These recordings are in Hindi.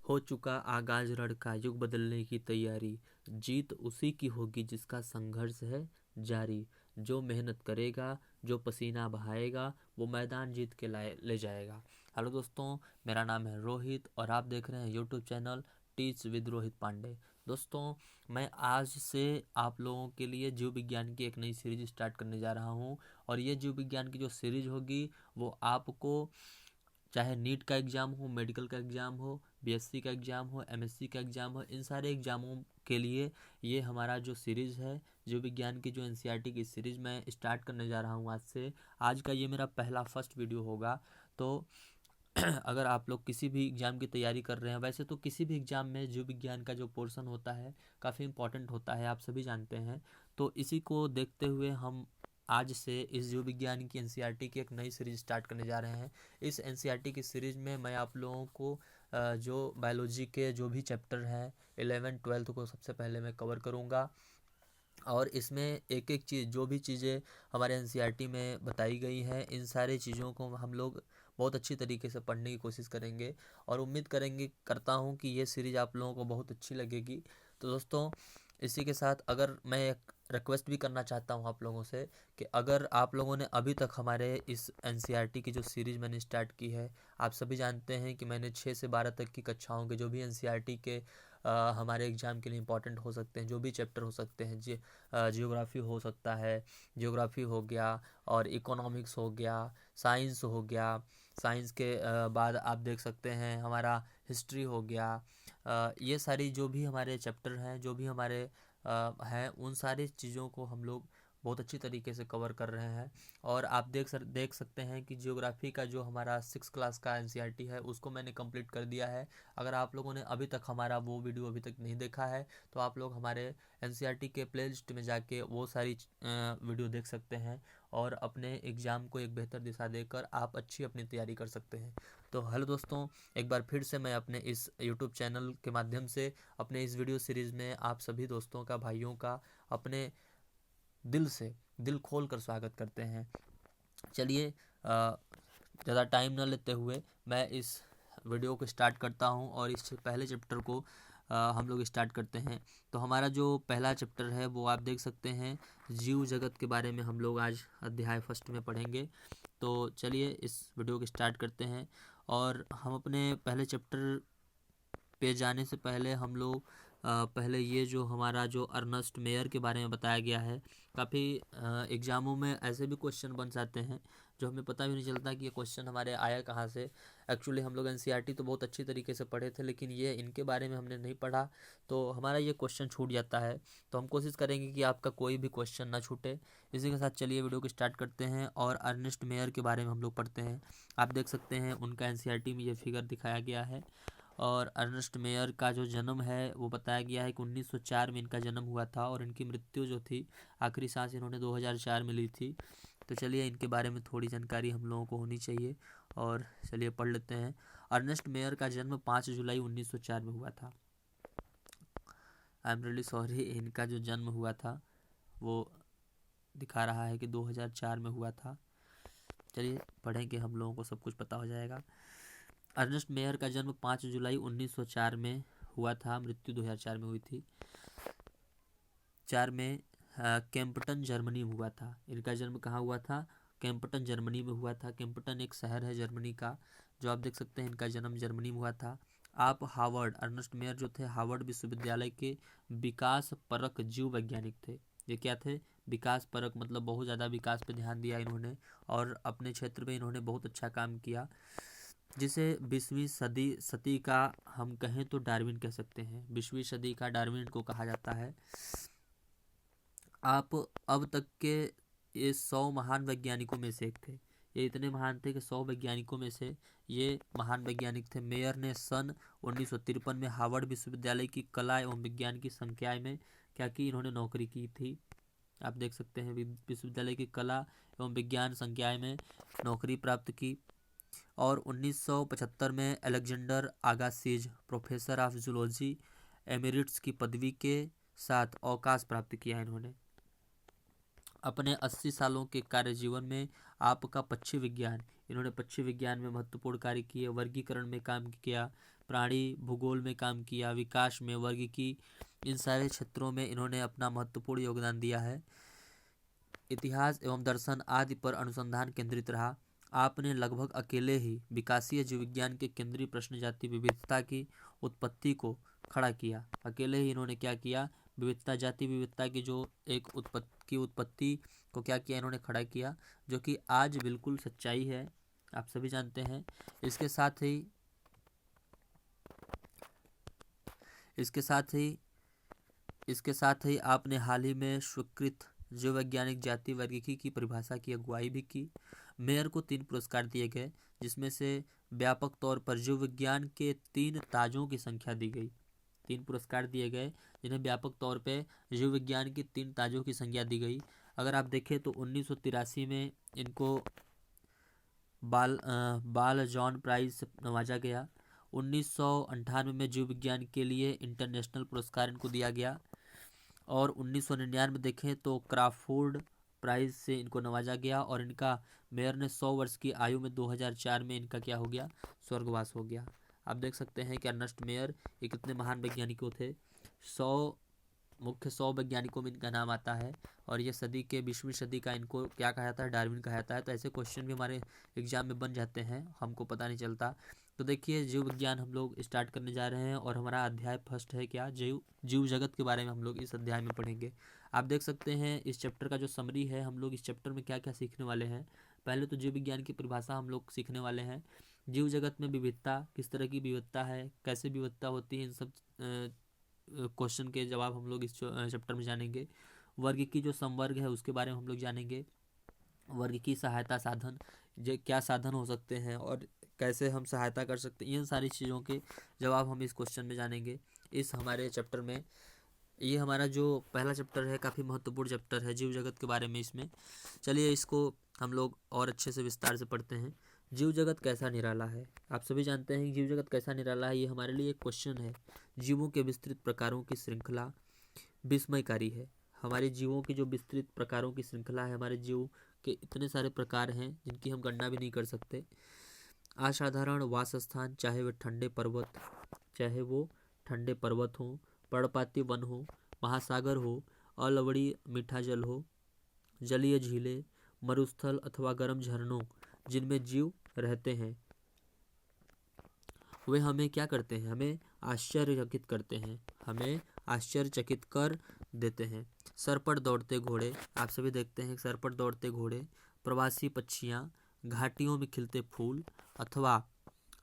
हो चुका आगाज रण का, युग बदलने की तैयारी, जीत उसी की होगी जिसका संघर्ष है जारी। जो मेहनत करेगा, जो पसीना बहाएगा, वो मैदान जीत के लाए ले जाएगा। हेलो दोस्तों, मेरा नाम है रोहित और आप देख रहे हैं YouTube channel teach with Rohit Pandey. दोस्तों, मैं आज से आप लोगों के लिए जीव विज्ञान की एक नई सीरीज स्टार्ट करने जा रहा हूं। और ये जीव विज्ञान की जो सीरीज होगी वो आपको, चाहे नीट का एग्ज़ाम हो, मेडिकल का एग्ज़ाम हो, बीएससी का एग्ज़ाम हो, एमएससी का एग्ज़ाम हो, इन सारे एग्ज़ामों के लिए ये हमारा जो सीरीज़ है, जीव विज्ञान की जो एनसीईआरटी की सीरीज़ मैं स्टार्ट करने जा रहा हूँ आज से। आज का ये मेरा पहला फर्स्ट वीडियो होगा। तो अगर आप लोग किसी भी एग्ज़ाम की तैयारी कर रहे हैं, वैसे तो किसी भी एग्ज़ाम में जीव विज्ञान का जो पोर्शन होता है काफ़ी इम्पोर्टेंट होता है, आप सभी जानते हैं। तो इसी को देखते हुए हम आज से इस जीव विज्ञान की एनसीईआरटी की एक नई सीरीज स्टार्ट करने जा रहे हैं। इस एनसीईआरटी की सीरीज में मैं आप लोगों को जो बायोलॉजी के जो भी चैप्टर हैं 11th-12th को सबसे पहले मैं कवर करूँगा। और इसमें एक एक चीज़, जो भी चीज़ें हमारे एनसीईआरटी में बताई गई हैं, इन सारी चीज़ों को हम लोग बहुत अच्छी तरीके से पढ़ने की कोशिश करेंगे और उम्मीद करता हूँ कि ये सीरीज़ आप लोगों को बहुत अच्छी लगेगी। तो दोस्तों, इसी के साथ अगर मैं एक रिक्वेस्ट भी करना चाहता हूँ आप लोगों से कि अगर आप लोगों ने अभी तक हमारे इस एनसीईआरटी की जो सीरीज़ मैंने स्टार्ट की है, आप सभी जानते हैं कि मैंने 6 से 12 तक की कक्षाओं के जो भी एनसीईआरटी के हमारे एग्ज़ाम के लिए इम्पोर्टेंट हो सकते हैं, जो भी चैप्टर हो सकते हैं, जियोग्राफी हो सकता है, जियोग्राफी हो गया, और इकोनॉमिक्स हो गया, साइंस हो गया, साइंस के बाद आप देख सकते हैं हमारा हिस्ट्री हो गया। ये सारी जो भी हमारे चैप्टर हैं, जो भी हमारे हैं, उन सारी चीज़ों को हम लोग बहुत अच्छी तरीके से कवर कर रहे हैं। और आप देख सकते हैं कि जियोग्राफी का जो हमारा 6 क्लास का एनसीईआरटी है उसको मैंने कंप्लीट कर दिया है। अगर आप लोगों ने अभी तक हमारा वो वीडियो अभी तक नहीं देखा है तो आप लोग हमारे एनसीईआरटी के प्लेलिस्ट में जाके वो सारी वीडियो देख सकते हैं और अपने एग्ज़ाम को एक बेहतर दिशा देकर आप अच्छी अपनी तैयारी कर सकते हैं। तो हेलो दोस्तों, एक बार फिर से मैं अपने इस यूट्यूब चैनल के माध्यम से अपने इस वीडियो सीरीज़ में आप सभी दोस्तों का, भाइयों का अपने दिल से, दिल खोल कर स्वागत करते हैं। चलिए, ज़्यादा टाइम न लेते हुए मैं इस वीडियो को स्टार्ट करता हूं और इस पहले चैप्टर को हम लोग स्टार्ट करते हैं। तो हमारा जो पहला चैप्टर है वो आप देख सकते हैं, जीव जगत के बारे में हम लोग आज अध्याय फर्स्ट में पढ़ेंगे। तो चलिए इस वीडियो को स्टार्ट करते हैं। और हम अपने पहले चैप्टर पे जाने से पहले हम लोग पहले ये जो हमारा जो अर्नेस्ट मेयर के बारे में बताया गया है, काफ़ी एग्ज़ामों में ऐसे भी क्वेश्चन बन जाते हैं जो हमें पता भी नहीं चलता कि ये क्वेश्चन हमारे आया कहाँ से। एक्चुअली हम लोग एनसीईआरटी तो बहुत अच्छी तरीके से पढ़े थे, लेकिन ये इनके बारे में हमने नहीं पढ़ा तो हमारा ये क्वेश्चन छूट जाता है। तो हम कोशिश करेंगे कि आपका कोई भी क्वेश्चन ना छूटे। इसी के साथ चलिए वीडियो को स्टार्ट करते हैं और अर्नेस्ट मेयर के बारे में हम लोग पढ़ते हैं। आप देख सकते हैं उनका एनसीईआरटी में ये फिगर दिखाया गया है। और अर्नेस्ट मेयर का जो जन्म है वो बताया गया है कि 1904 में इनका जन्म हुआ था और इनकी मृत्यु जो थी, आखिरी सांस इन्होंने 2004 में ली थी। तो चलिए इनके बारे में थोड़ी जानकारी हम लोगों को होनी चाहिए और चलिए पढ़ लेते हैं। अर्नेस्ट मेयर का जन्म 5 जुलाई 1904 में हुआ था। आई एम रियली सॉरी, इनका जो जन्म हुआ था वो दिखा रहा है कि 2004 में हुआ था। चलिए पढ़ेंगे, हम लोगों को सब कुछ पता हो जाएगा। अर्नेस्ट मेयर का जन्म 5 जुलाई 1904 में हुआ था, मृत्यु 2004 में हुई थी। 4 में केम्पटन जर्मनी में हुआ था। इनका जन्म कहाँ हुआ था? केम्पटन जर्मनी में हुआ था। केम्पटन एक शहर है जर्मनी का, जो आप देख सकते हैं इनका जन्म जर्मनी में हुआ था। आप हार्वर्ड, अर्नेस्ट मेयर जो थे हार्वर्ड विश्वविद्यालय के विकास परक जीव वैज्ञानिक थे। ये क्या थे? विकास परक, मतलब बहुत ज़्यादा विकास पे ध्यान दिया इन्होंने और अपने क्षेत्र में इन्होंने बहुत अच्छा काम किया, जिसे 20वीं सदी का हम कहें तो डार्विन कह सकते हैं। 20वीं सदी का डार्विन को कहा जाता है। आप अब तक के ये 100 महान वैज्ञानिकों में से एक थे। ये इतने महान थे कि 100 वैज्ञानिकों में से ये महान वैज्ञानिक थे। मेयर ने सन 1953 में हार्वर्ड विश्वविद्यालय की कला एवं विज्ञान की संकाय में क्या की? इन्होंने नौकरी की थी। आप देख सकते हैं विश्वविद्यालय की कला एवं विज्ञान संकाय में नौकरी प्राप्त की। और 1975 में Alexander Agassiz professor of zoology emeritus की पदवी के साथ अवकाश प्राप्त किया इन्होंने। अपने 80 सालों के कार्य जीवन में आपका पक्षी विज्ञान, इन्होंने पक्षी विज्ञान में महत्वपूर्ण कार्य किए, वर्गीकरण में काम किया, प्राणी, भूगोल में काम किया, विकास में, वर्गीकी, इन सारे क्षेत्रों में इन्होंने अपना महत्वपूर्ण योगदान दिया है। इतिहास एवं दर्शन आदि पर अनुसंधान केंद्रित रहा। आपने लगभग अकेले ही विकासीय जीव विज्ञान के केंद्रीय प्रश्न जाति विविधता की उत्पत्ति को खड़ा किया। अकेले ही इन्होंने क्या किया, विविधता, जाति विविधता की जो एक उत्पत्ति को क्या किया, इन्होंने खड़ा किया, जो कि आज बिल्कुल सच्चाई है, आप सभी जानते हैं। इसके साथ ही आपने हाल ही में स्वीकृत जीव वैज्ञानिक जाति वर्गीकी की परिभाषा की अगुवाई भी की। मेयर को 3 पुरस्कार दिए गए, जिसमें से व्यापक तौर पर जीव विज्ञान के 3 ताजों की संख्या दी गई। 3 पुरस्कार दिए गए जिन्हें व्यापक तौर पे जीव विज्ञान की 3 ताजों की संज्ञा दी गई। अगर आप देखें तो 1983 में इनको बाल जॉन प्राइज से नवाजा गया। 1998 में जीव विज्ञान के लिए इंटरनेशनल पुरस्कार इनको दिया गया, और 1999 देखें तो क्राफोर्ड प्राइज से इनको नवाजा गया, और इनका मेयर ने 100 वर्ष की आयु में 2004 में इनका क्या हो गया, स्वर्गवास हो गया। आप देख सकते हैं कि अर्नेस्ट मेयर ये कितने महान वैज्ञानिकों थे। 100 वैज्ञानिकों में इनका नाम आता है, और ये सदी के 20वीं सदी का इनको क्या कहा जाता है, डार्विन कहा जाता है। तो ऐसे क्वेश्चन भी हमारे एग्जाम में बन जाते हैं, हमको पता नहीं चलता। तो देखिए, जीव विज्ञान हम लोग स्टार्ट करने जा रहे हैं, और हमारा अध्याय फर्स्ट है क्या, जीव जगत के बारे में हम लोग इस अध्याय में पढ़ेंगे। आप देख सकते हैं इस चैप्टर का जो समरी है, हम लोग इस चैप्टर में क्या क्या सीखने वाले हैं। पहले तो जीव विज्ञान की परिभाषा हम लोग सीखने वाले हैं। जीव जगत में विविधता, किस तरह की विविधता है, कैसे विविधता होती है, इन सब क्वेश्चन के जवाब हम लोग इस चैप्टर में जानेंगे। वर्ग की जो संवर्ग है उसके बारे में हम लोग जानेंगे। वर्ग की सहायता साधन, जो क्या साधन हो सकते हैं और कैसे हम सहायता कर सकते हैं, इन सारी चीज़ों के जवाब हम इस क्वेश्चन में जानेंगे इस हमारे चैप्टर में। ये हमारा जो पहला चैप्टर है काफ़ी महत्वपूर्ण चैप्टर है जीव जगत के बारे में। इसमें चलिए इसको हम लोग और अच्छे से विस्तार से पढ़ते हैं। जीव जगत कैसा निराला है। आप सभी जानते हैं कि जीव जगत कैसा निराला है, ये हमारे लिए एक क्वेश्चन है। जीवों के विस्तृत प्रकारों की श्रृंखला विस्मयकारी है। हमारे जीवों की जो विस्तृत प्रकारों की श्रृंखला है, हमारे जीव के इतने सारे प्रकार हैं जिनकी हम गणना भी नहीं कर सकते। असाधारण वासस्थान, चाहे वो ठंडे पर्वत हों, पर्णपाती वन हो, महासागर हो, अलवड़ी मीठा जल हो, जलीय झीलें, मरुस्थल अथवा गर्म झरनों जिनमें जीव रहते हैं, वे हमें क्या करते हैं, हमें आश्चर्यचकित करते हैं, हमें आश्चर्यचकित कर देते हैं। सर पर दौड़ते घोड़े, आप सभी देखते हैं सर पर दौड़ते घोड़े, प्रवासी पक्षियाँ, घाटियों में खिलते फूल अथवा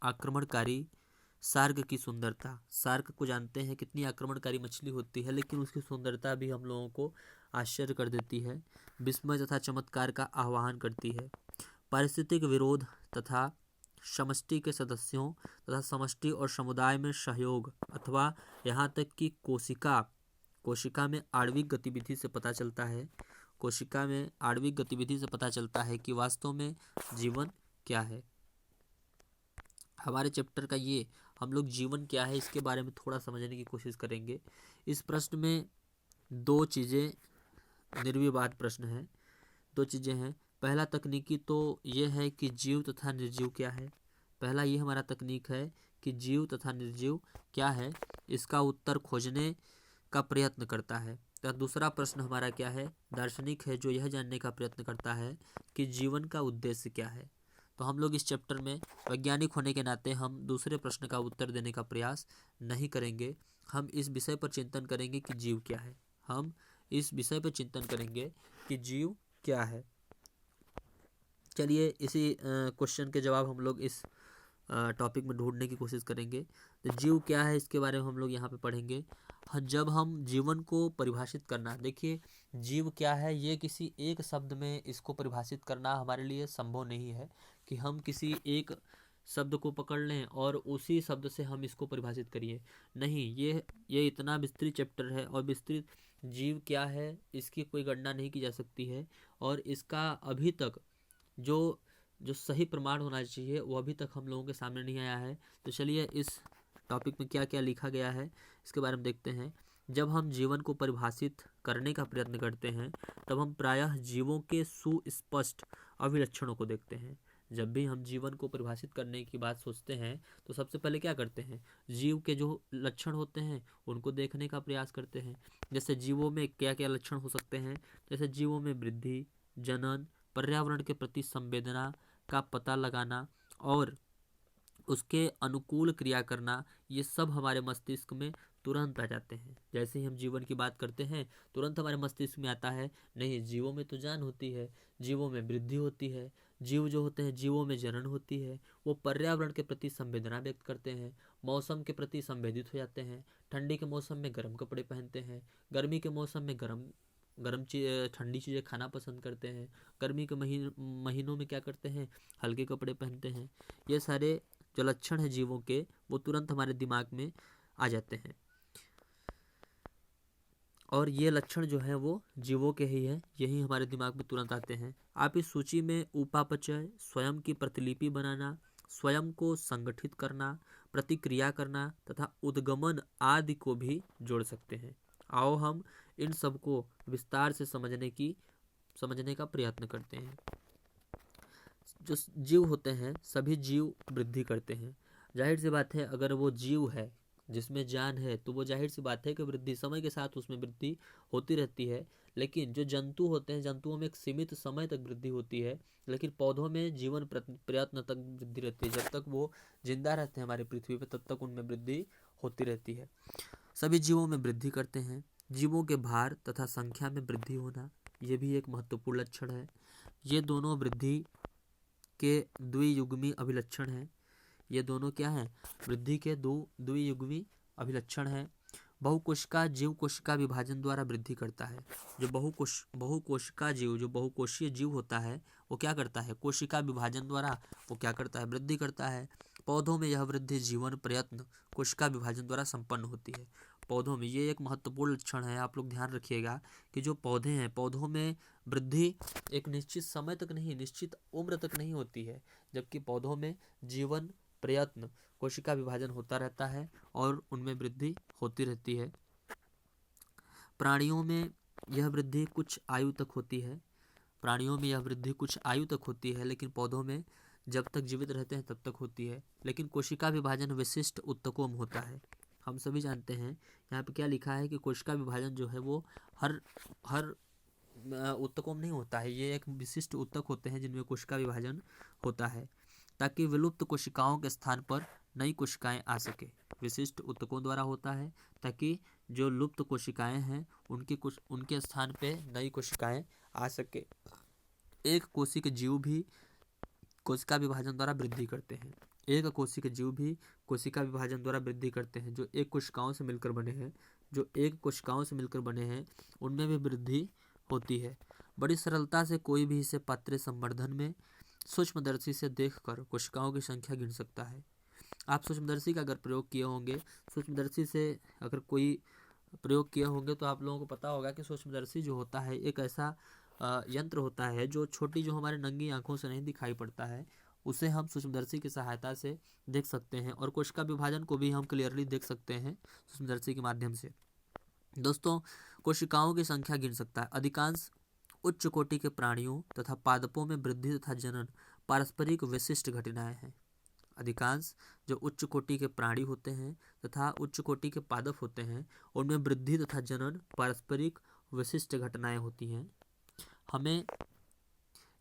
आक्रमणकारी सार्क की सुंदरता। सार्क को जानते हैं कितनी आक्रमणकारी मछली होती है, लेकिन उसकी सुंदरता भी हम लोगों को आश्चर्य कर देती है, विस्मय तथा चमत्कार का आह्वान करती है। पारिस्थितिक विरोध तथा समष्टि के सदस्यों तथा समष्टि और समुदाय में सहयोग अथवा यहाँ तक कि कोशिका में आणविक गतिविधि से पता चलता है कि वास्तव में जीवन क्या है। हमारे चैप्टर का ये हम लोग जीवन क्या है इसके बारे में थोड़ा समझने की कोशिश करेंगे। इस प्रश्न में 2 चीज़ें निर्विवाद प्रश्न है, 2 चीज़ें हैं। पहला तकनीकी तो ये है कि जीव तथा निर्जीव क्या है। पहला ये हमारा तकनीक है कि जीव तथा निर्जीव क्या है, इसका उत्तर खोजने का प्रयत्न करता है। तो दूसरा प्रश्न हमारा क्या है, दार्शनिक है, जो यह जानने का प्रयत्न करता है कि जीवन का उद्देश्य क्या है। तो हम लोग इस चैप्टर में वैज्ञानिक होने के नाते हम दूसरे प्रश्न का उत्तर देने का प्रयास नहीं करेंगे। हम इस विषय पर चिंतन करेंगे कि जीव क्या है। हम इस विषय पर चिंतन करेंगे कि जीव क्या है। चलिए इसी क्वेश्चन के जवाब हम लोग इस टॉपिक में ढूंढने की कोशिश करेंगे। तो जीव क्या है इसके बारे में हम लोग यहाँ पे पढ़ेंगे। जब हम जीवन को परिभाषित करना, देखिए जीव क्या है ये किसी एक शब्द में इसको परिभाषित करना हमारे लिए संभव नहीं है कि हम किसी एक शब्द को पकड़ लें और उसी शब्द से हम इसको परिभाषित करिए। नहीं, ये इतना विस्तृत चैप्टर है और विस्तृत जीव क्या है इसकी कोई गणना नहीं की जा सकती है, और इसका अभी तक जो सही प्रमाण होना चाहिए वो अभी तक हम लोगों के सामने नहीं आया है। तो चलिए इस टॉपिक में क्या क्या लिखा गया है इसके बारे में देखते हैं। जब हम जीवन को परिभाषित करने का प्रयत्न करते हैं तब हम प्रायः जीवों के सुस्पष्ट अभिलक्षणों को देखते हैं। जब भी हम जीवन को परिभाषित करने की बात सोचते हैं तो सबसे पहले क्या करते हैं, जीव के जो लक्षण होते हैं उनको देखने का प्रयास करते हैं। जैसे जीवों में क्या क्या लक्षण हो सकते हैं, जैसे जीवों में वृद्धि, जनन, पर्यावरण के प्रति संवेदना का पता लगाना और उसके अनुकूल क्रिया करना, ये सब हमारे मस्तिष्क में तुरंत आ जाते हैं। जैसे ही हम जीवन की बात करते हैं तुरंत हमारे मस्तिष्क में आता है, नहीं जीवों में तो जान होती है, जीवों में वृद्धि होती है, जीव जो होते हैं जीवों में जनन होती है, वो पर्यावरण के प्रति संवेदना व्यक्त करते हैं, मौसम के प्रति संवेदित हो जाते हैं, ठंडी के मौसम में गर्म कपड़े पहनते हैं, गर्मी के मौसम में गर्म गर्म चीज ठंडी चीज़ें खाना पसंद करते हैं, गर्मी के महीनों में क्या करते हैं, हल्के कपड़े पहनते हैं। ये सारे जो लक्षण है जीवों के वो तुरंत हमारे दिमाग में आ जाते हैं और ये लक्षण जो है वो जीवों के ही है, यही हमारे दिमाग में तुरंत आते हैं। आप इस सूची में उपापचय, स्वयं की प्रतिलिपि बनाना, स्वयं को संगठित करना, प्रतिक्रिया करना तथा उद्गमन आदि को भी जोड़ सकते हैं। आओ हम इन सब को विस्तार से समझने का प्रयत्न करते हैं। जो जीव होते हैं सभी जीव वृद्धि करते हैं। जाहिर सी बात है, अगर वो जीव है जिसमें जान है तो वो जाहिर सी बात है कि वृद्धि समय के साथ उसमें वृद्धि होती रहती है। लेकिन जो जंतु होते हैं, जंतुओं में एक सीमित समय तक वृद्धि होती है, लेकिन पौधों में जीवन प्रयत्न तक वृद्धि रहती है। जब तक वो जिंदा रहते हैं हमारी पृथ्वी पर तब तक उनमें वृद्धि होती रहती है। सभी जीवों में वृद्धि करते हैं। जीवों के भार तथा संख्या में वृद्धि होना, ये भी एक महत्वपूर्ण लक्षण है। ये दोनों वृद्धि के द्वियुग्मी अभिलक्षण हैं। ये दोनों क्या हैं, वृद्धि के दो द्वियुग्मी अभिलक्षण हैं। बहुकोशिका जीव कोशिका विभाजन द्वारा वृद्धि करता है। जो बहुकोशिका जीव, जो बहुकोशीय जीव होता है वो क्या करता है, कोशिका विभाजन द्वारा वो क्या करता है, वृद्धि करता है। पौधों में यह वृद्धि जीवन प्रयत्न कोशिका विभाजन द्वारा संपन्न होती है। पौधों में ये एक महत्वपूर्ण लक्षण है, आप लोग ध्यान रखिएगा कि जो पौधे हैं पौधों में वृद्धि एक निश्चित समय तक नहीं, निश्चित उम्र तक नहीं होती है, जबकि पौधों में जीवन प्रयत्न कोशिका विभाजन होता रहता है और उनमें वृद्धि होती रहती है। प्राणियों में यह वृद्धि कुछ आयु तक होती है, प्राणियों में यह वृद्धि कुछ आयु तक होती है, लेकिन पौधों में जब तक जीवित रहते हैं तब तक होती है। लेकिन कोशिका विभाजन विशिष्ट ऊतकों में होता है। हम सभी जानते हैं, यहाँ पे क्या लिखा है कि कोशिका विभाजन जो है वो हर हर ऊतकों में नहीं होता है, ये एक विशिष्ट ऊतक होते हैं जिनमें कोशिका विभाजन होता है, ताकि विलुप्त कोशिकाओं के स्थान पर नई कोशिकाएं आ सके। विशिष्ट ऊतकों द्वारा होता है ताकि जो लुप्त कोशिकाएं हैं उनके स्थान पे नई कोशिकाएं आ सके। एक कोशिक जीव भी कोशिका विभाजन द्वारा वृद्धि करते हैं। एक कोशिक जीव भी कोशिका विभाजन द्वारा वृद्धि करते हैं। जो एक कोशिकाओं से मिलकर बने हैं उनमें भी वृद्धि होती है। बड़ी सरलता से कोई भी इसे पत्र संवर्धन में सूक्ष्मदर्शी से देखकर कोशिकाओं की संख्या गिन सकता है। आप सूक्ष्मदर्शी का अगर प्रयोग किए होंगे, सूक्ष्मदर्शी से अगर कोई प्रयोग किए होंगे तो आप लोगों को पता होगा कि सूक्ष्मदर्शी जो होता है एक ऐसा यंत्र होता है जो छोटी, जो हमारे नंगी आंखों से नहीं दिखाई पड़ता है, उसे हम सूक्ष्मदर्शी की सहायता से देख सकते हैं और कोशिका विभाजन को भी हम क्लियरली देख सकते हैं सूक्ष्मदर्शी के माध्यम से। दोस्तों, कोशिकाओं की संख्या गिन सकता है। अधिकांश उच्च कोटि के प्राणियों तथा पादपों में वृद्धि तथा जनन पारस्परिक विशिष्ट घटनाएं हैं। अधिकांश जो उच्च कोटि के प्राणी होते हैं तथा उच्च कोटि के पादप होते हैं उनमें वृद्धि तथा जनन पारस्परिक विशिष्ट घटनाएं होती हैं। हमें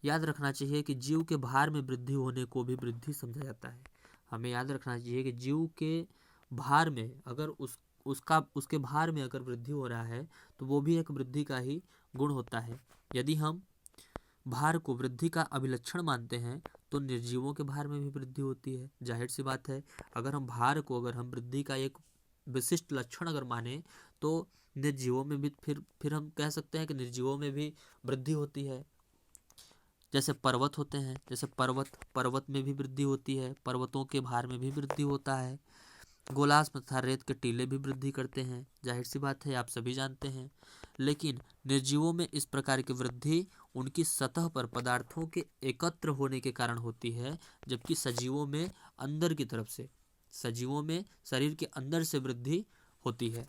याद रखना चाहिए कि जीव के भार में वृद्धि होने को भी वृद्धि समझा जाता है। हमें याद रखना चाहिए कि जीव के भार में अगर उसके भार में अगर वृद्धि हो रहा है तो वो भी एक वृद्धि का ही गुण होता है। यदि हम भार को वृद्धि का अभिलक्षण मानते हैं तो निर्जीवों के भार में भी वृद्धि होती है। जाहिर सी बात है, अगर हम भार को अगर हम वृद्धि का एक विशिष्ट लक्षण अगर माने तो निर्जीवों में भी फिर हम कह सकते हैं कि निर्जीवों में भी वृद्धि होती है। जैसे पर्वत होते हैं, जैसे पर्वत में भी वृद्धि होती है, पर्वतों के भार में भी वृद्धि होता है। गोलास तथा रेत के टीले भी वृद्धि करते हैं, जाहिर सी बात है, आप सभी जानते हैं। लेकिन निर्जीवों में इस प्रकार की वृद्धि उनकी सतह पर पदार्थों के एकत्र होने के कारण होती है, जबकि सजीवों में अंदर की तरफ से, सजीवों में शरीर के अंदर से वृद्धि होती है।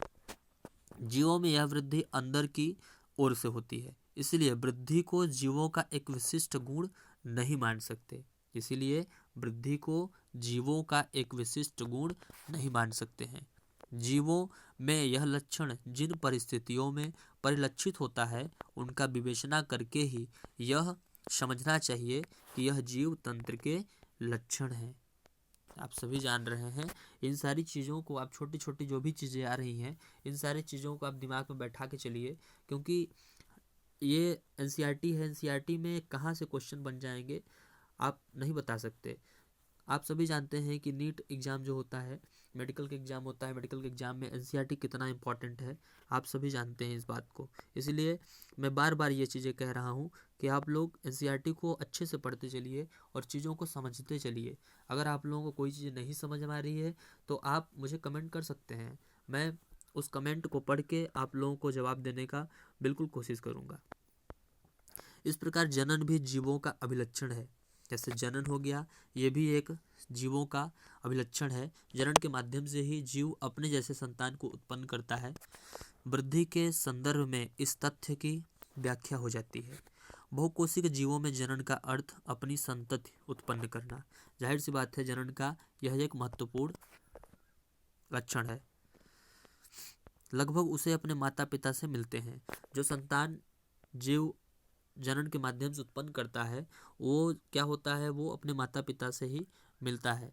जीवों में यह वृद्धि अंदर की ओर से होती है। इसलिए वृद्धि को जीवों का एक विशिष्ट गुण नहीं मान सकते। इसीलिए वृद्धि को जीवों का एक विशिष्ट गुण नहीं मान सकते हैं। जीवों में यह लक्षण जिन परिस्थितियों में परिलक्षित होता है उनका विवेचना करके ही यह समझना चाहिए कि यह जीव तंत्र के लक्षण हैं। आप सभी जान रहे हैं, इन सारी चीज़ों को आप छोटी छोटी जो भी चीज़ें आ रही हैं इन सारी चीज़ों को आप दिमाग में बैठा के चलिए, क्योंकि ये एनसीईआरटी है। एनसीईआरटी में कहाँ से क्वेश्चन बन जाएंगे आप नहीं बता सकते। आप सभी जानते हैं कि नीट एग्ज़ाम जो होता है, मेडिकल का एग्ज़ाम होता है, मेडिकल के एग्ज़ाम में एनसीईआरटी कितना इम्पॉर्टेंट है आप सभी जानते हैं इस बात को। इसलिए मैं बार बार ये चीज़ें कह रहा हूँ कि आप लोग एनसीईआरटी को अच्छे से पढ़ते चलिए और चीज़ों को समझते चलिए। अगर आप लोगों को कोई चीज़ नहीं समझ में आ रही है तो आप मुझे कमेंट कर सकते हैं, मैं उस कमेंट को पढ़ के आप लोगों को जवाब देने का बिल्कुल कोशिश करूँगा। इस प्रकार जनन भी जीवों का अभिलक्षण है। जैसे जनन हो गया, ये भी एक जीवों का अभिलक्षण है। जनन के माध्यम से ही जीव अपने जैसे संतान को उत्पन्न करता है। वृद्धि के संदर्भ में इस तथ्य की व्याख्या हो जाती है। बहुकोशिक जीवों में जनन का अर्थ अपनी संतति उत्पन्न करना। जाहिर सी बात है, जनन का यह एक महत्वपूर्ण लक्षण है। लगभग उसे अपने माता पिता से मिलते हैं। जो संतान जीव जनन के माध्यम से उत्पन्न करता है वो क्या होता है, वो अपने माता पिता से ही मिलता है।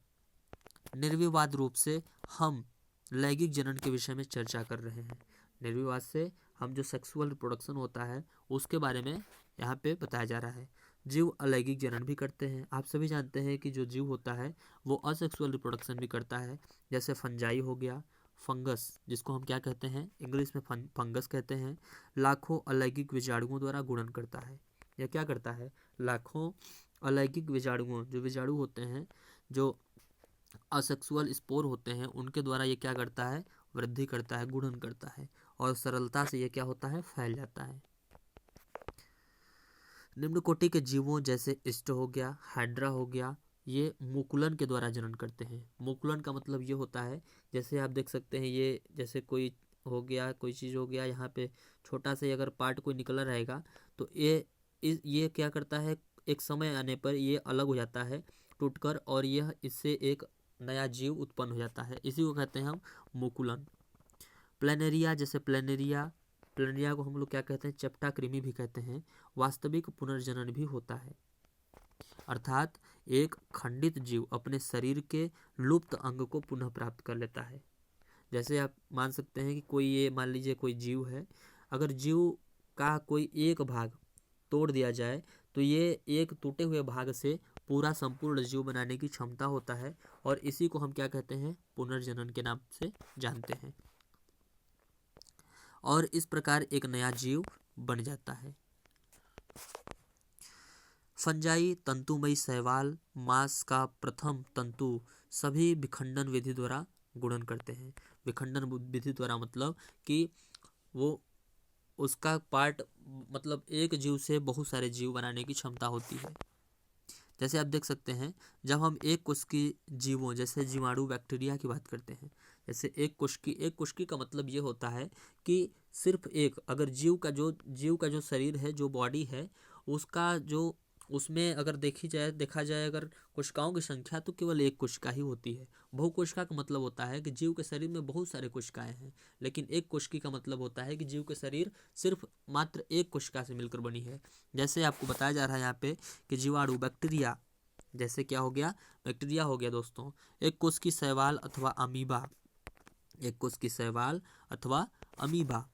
निर्विवाद रूप से हम लैंगिक जनन के विषय में चर्चा कर रहे हैं। निर्विवाद से हम जो सेक्सुअल रिप्रोडक्शन होता है उसके बारे में यहाँ पे बताया जा रहा है। जीव अलैंगिक जनन भी करते हैं। आप सभी जानते हैं कि जो जीव होता है वो असेक्सुअल रिप्रोडक्शन भी करता है। जैसे फंजाई हो गया, फंगस जिसको हम क्या कहते हैं, इंग्लिश में फंगस कहते हैं, लाखों अलैंगिक बीजाणुओं द्वारा गुणन करता है। यह क्या करता है, लाखों अलैंगिक बीजाणुओं, जो बीजाणु होते हैं जो असेक्सुअल स्पोर होते हैं उनके द्वारा ये क्या करता है, वृद्धि करता है, गुणन करता है और सरलता से ये क्या होता है, फैल जाता है। निम्न कोटि के जीवों जैसे इष्ट हो गया, हाइड्रा हो गया, ये मुकुलन के द्वारा जनन करते हैं। मुकुलन का मतलब ये होता है, जैसे आप देख सकते हैं ये जैसे कोई हो गया, कोई चीज़ हो गया, यहाँ पे छोटा से अगर पार्ट कोई निकला रहेगा तो ये क्या करता है, एक समय आने पर ये अलग हो जाता है टूटकर और यह इससे एक नया जीव उत्पन्न हो जाता है। इसी को कहते हैं हम मुकुलन। प्लेनेरिया, जैसे प्लेनेरिया को हम लोग क्या कहते हैं, चपटा कृमि भी कहते हैं। वास्तविक पुनर्जनन भी होता है, अर्थात एक खंडित जीव अपने शरीर के लुप्त अंग को पुनः प्राप्त कर लेता है। जैसे आप मान सकते हैं कि कोई ये मान लीजिए कोई जीव है, अगर जीव का कोई एक भाग तोड़ दिया जाए तो ये एक टूटे हुए भाग से पूरा संपूर्ण जीव बनाने की क्षमता होता है और इसी को हम क्या कहते हैं, पुनर्जनन के नाम से जानते हैं। और इस प्रकार एक नया जीव बन जाता है। फंजाई तंतुमयी शैवाल मांस का प्रथम तंतु सभी विखंडन विधि द्वारा गुणन करते हैं। विखंडन विधि द्वारा मतलब कि वो उसका पार्ट मतलब एक जीव से बहुत सारे जीव बनाने की क्षमता होती है। जैसे आप देख सकते हैं, जब हम एक कोशिकी जीवों जैसे जीवाणु बैक्टीरिया की बात करते हैं, जैसे एक कोशिकी का मतलब ये होता है कि सिर्फ एक, अगर जीव का जो शरीर है, जो बॉडी है, उसका जो उसमें अगर देखा जाए अगर कोशिकाओं की संख्या तो केवल एक कोशिका ही होती है। बहुकोशिका का मतलब होता है कि जीव के शरीर में बहुत सारे कोशिकाएं हैं, लेकिन एक कोशिकी का मतलब होता है कि जीव के शरीर सिर्फ मात्र एक कोशिका से मिलकर बनी है। जैसे आपको बताया जा रहा है यहाँ पे कि जीवाणु बैक्टीरिया, जैसे क्या हो गया, बैक्टीरिया हो गया दोस्तों, एक कोशिकी शैवाल अथवा अमीबा, एक कोशिकी शैवाल अथवा अमीबा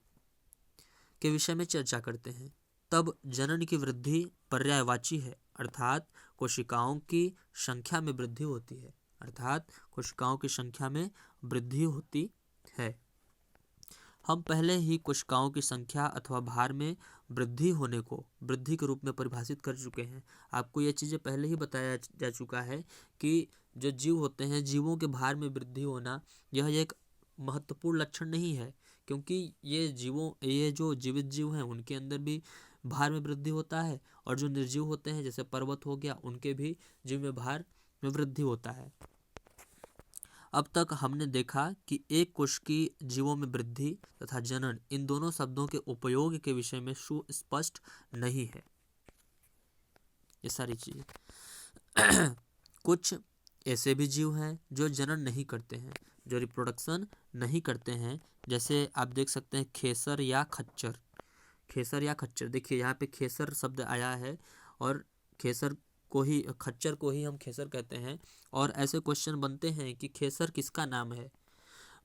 के विषय में चर्चा करते हैं। तब जनन की वृद्धि पर्यायवाची है, अर्थात कोशिकाओं की संख्या में वृद्धि होती है, अर्थात कोशिकाओं की संख्या में वृद्धि होती है। हम पहले ही कोशिकाओं की संख्या अथवा भार में वृद्धि होने को वृद्धि के रूप में परिभाषित कर चुके हैं। आपको ये चीज़ें पहले ही बताया जा चुका है कि जो जीव होते हैं, जीवों के भार में वृद्धि होना यह एक महत्वपूर्ण लक्षण नहीं है, क्योंकि ये जो जीवित जीव हैं उनके अंदर भी भार में वृद्धि होता है और जो निर्जीव होते हैं जैसे पर्वत हो गया, उनके भी जीव में भार में वृद्धि होता है। अब तक हमने देखा कि एक कोशिकीय जीवों में वृद्धि तथा जनन इन दोनों शब्दों के उपयोग के विषय में सुस्पष्ट नहीं है। ये सारी चीजें कुछ ऐसे भी जीव हैं जो जनन नहीं करते हैं, जो रिप्रोडक्शन नहीं करते हैं। जैसे आप देख सकते हैं खेसर या खच्चर। खेसर या खच्चर, देखिए यहाँ पे खेसर शब्द आया है और खेसर को ही, खच्चर को ही हम खेसर कहते हैं। और ऐसे क्वेश्चन बनते हैं कि खेसर किसका नाम है?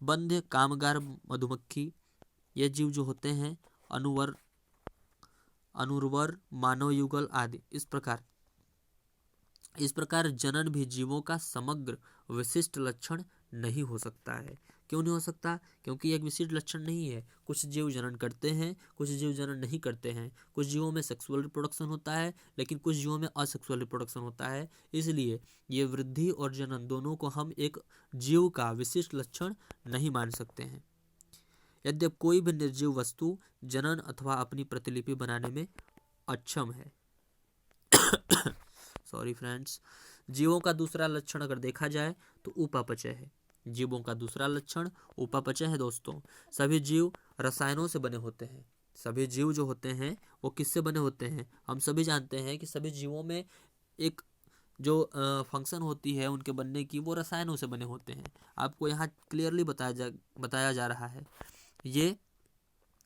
बंध्य, कामगार मधुमक्खी, ये जीव जो होते हैं अनुर्वर, मानव युगल आदि। इस प्रकार जनन भी जीवों का समग्र विशिष्ट लक्षण नहीं हो सकता है। क्यों नहीं हो सकता? क्योंकि एक विशिष्ट लक्षण नहीं है। कुछ जीव जनन करते हैं, कुछ जीव जनन नहीं करते हैं। कुछ जीवों में सेक्सुअल रिप्रोडक्शन होता है, लेकिन कुछ जीवों में असेक्सुअल रिप्रोडक्शन होता है। इसलिए ये वृद्धि और जनन दोनों को हम एक जीव का विशिष्ट लक्षण नहीं मान सकते हैं। यद्यपि कोई भी निर्जीव वस्तु जनन अथवा अपनी प्रतिलिपि बनाने में अक्षम है। Sorry friends. जीवों का दूसरा लक्षण अगर देखा जाए तो उपापचय है। जीवों का दूसरा लक्षण उपापचय है दोस्तों। सभी जीव रसायनों से बने होते हैं। सभी जीव जो होते हैं वो किससे बने होते हैं? हम सभी जानते हैं कि सभी जीवों में एक जो फंक्शन होती है उनके बनने की, वो रसायनों से बने होते हैं। आपको यहाँ क्लियरली बताया जा रहा है। ये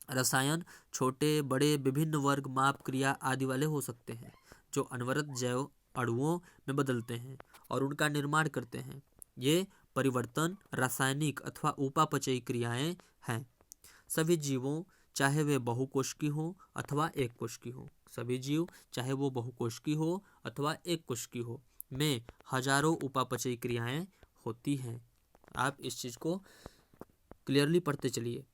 रसायन छोटे बड़े विभिन्न वर्ग, माप, क्रिया आदि वाले हो सकते हैं, जो अनवरत जैव अणुओं में बदलते हैं और उनका निर्माण करते हैं। ये परिवर्तन रासायनिक अथवा उपापचयी क्रियाएं हैं। सभी जीवों, चाहे वे बहुकोशिकी हो अथवा एक कोशिकी हो, सभी जीव चाहे वो बहुकोशिकी हो अथवा एक कोशिकी हो, में हजारों उपापचयी क्रियाएं होती हैं। आप इस चीज को क्लियरली पढ़ते चलिए।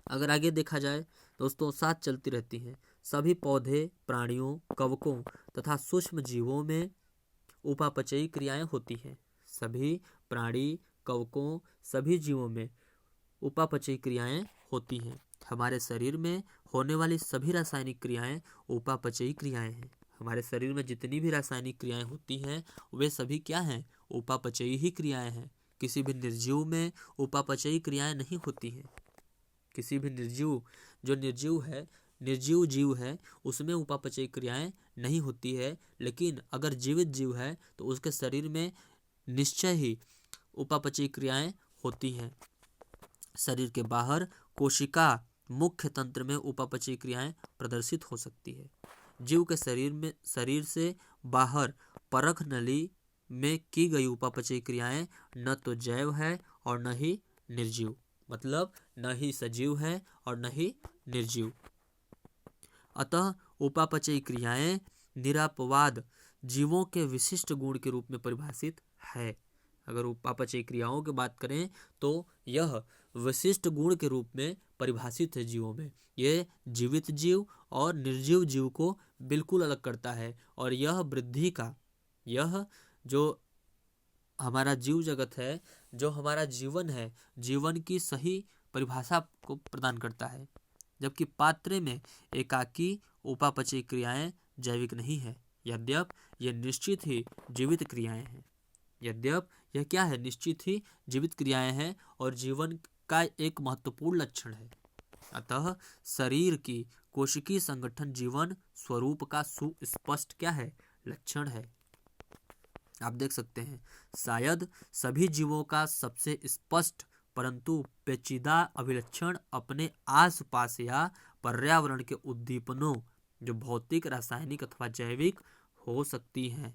अगर आगे देखा जाए दोस्तों, साथ चलती रहती हैं। सभी पौधे, प्राणियों, कवकों तथा सूक्ष्म जीवों में उपापचयी क्रियाएं होती हैं। सभी प्राणी, कवकों, सभी जीवों में उपापचयी क्रियाएं होती हैं। हमारे शरीर में होने वाली सभी रासायनिक क्रियाएं उपापचयी क्रियाएं हैं। हमारे शरीर में जितनी भी रासायनिक क्रियाएं होती हैं वे सभी क्या हैं? उपापचयी ही क्रियाएं हैं। किसी भी निर्जीव में उपापचयी क्रियाएं नहीं होती हैं। किसी भी निर्जीव जीव है उसमें उपापचयी क्रियाएं नहीं होती है। लेकिन अगर जीवित जीव है तो उसके शरीर में निश्चय ही उपापचयी क्रियाएं होती हैं। शरीर के बाहर कोशिका मुख्य तंत्र में उपापचयी क्रियाएं प्रदर्शित हो सकती है। जीव के शरीर से बाहर परख नली में की गई उपापचयी क्रियाएं न तो जैव है और न ही निर्जीव, मतलब न ही सजीव है और न ही निर्जीव। अतः उपापचयी क्रियाएं निरापवाद जीवों के विशिष्ट गुण के रूप में परिभाषित है। अगर उपापचयी क्रियाओं की बात करें तो यह विशिष्ट गुण के रूप में परिभाषित है जीवों में। यह जीवित जीव और निर्जीव जीव को बिल्कुल अलग करता है और यह वृद्धि का, यह जो हमारा जीव जगत है, जो हमारा जीवन है, जीवन की सही परिभाषा को प्रदान करता है। जबकि पात्र में एकाकी उपापचयी क्रियाएं जैविक नहीं है, यद्यपि यह निश्चित ही जीवित क्रियाएं हैं। यद्यपि यह क्या है? निश्चित ही जीवित क्रियाएं हैं और जीवन का एक महत्वपूर्ण लक्षण है। अतः शरीर की कोशिकीय संगठन जीवन स्वरूप का सुस्पष्ट क्या है? लक्षण है। आप देख सकते हैं, शायद सभी जीवों का सबसे स्पष्ट परंतु पेचीदा अभिलक्षण अपने आसपास या पर्यावरण के उद्दीपनों, जो भौतिक, रासायनिक अथवा जैविक हो सकती हैं,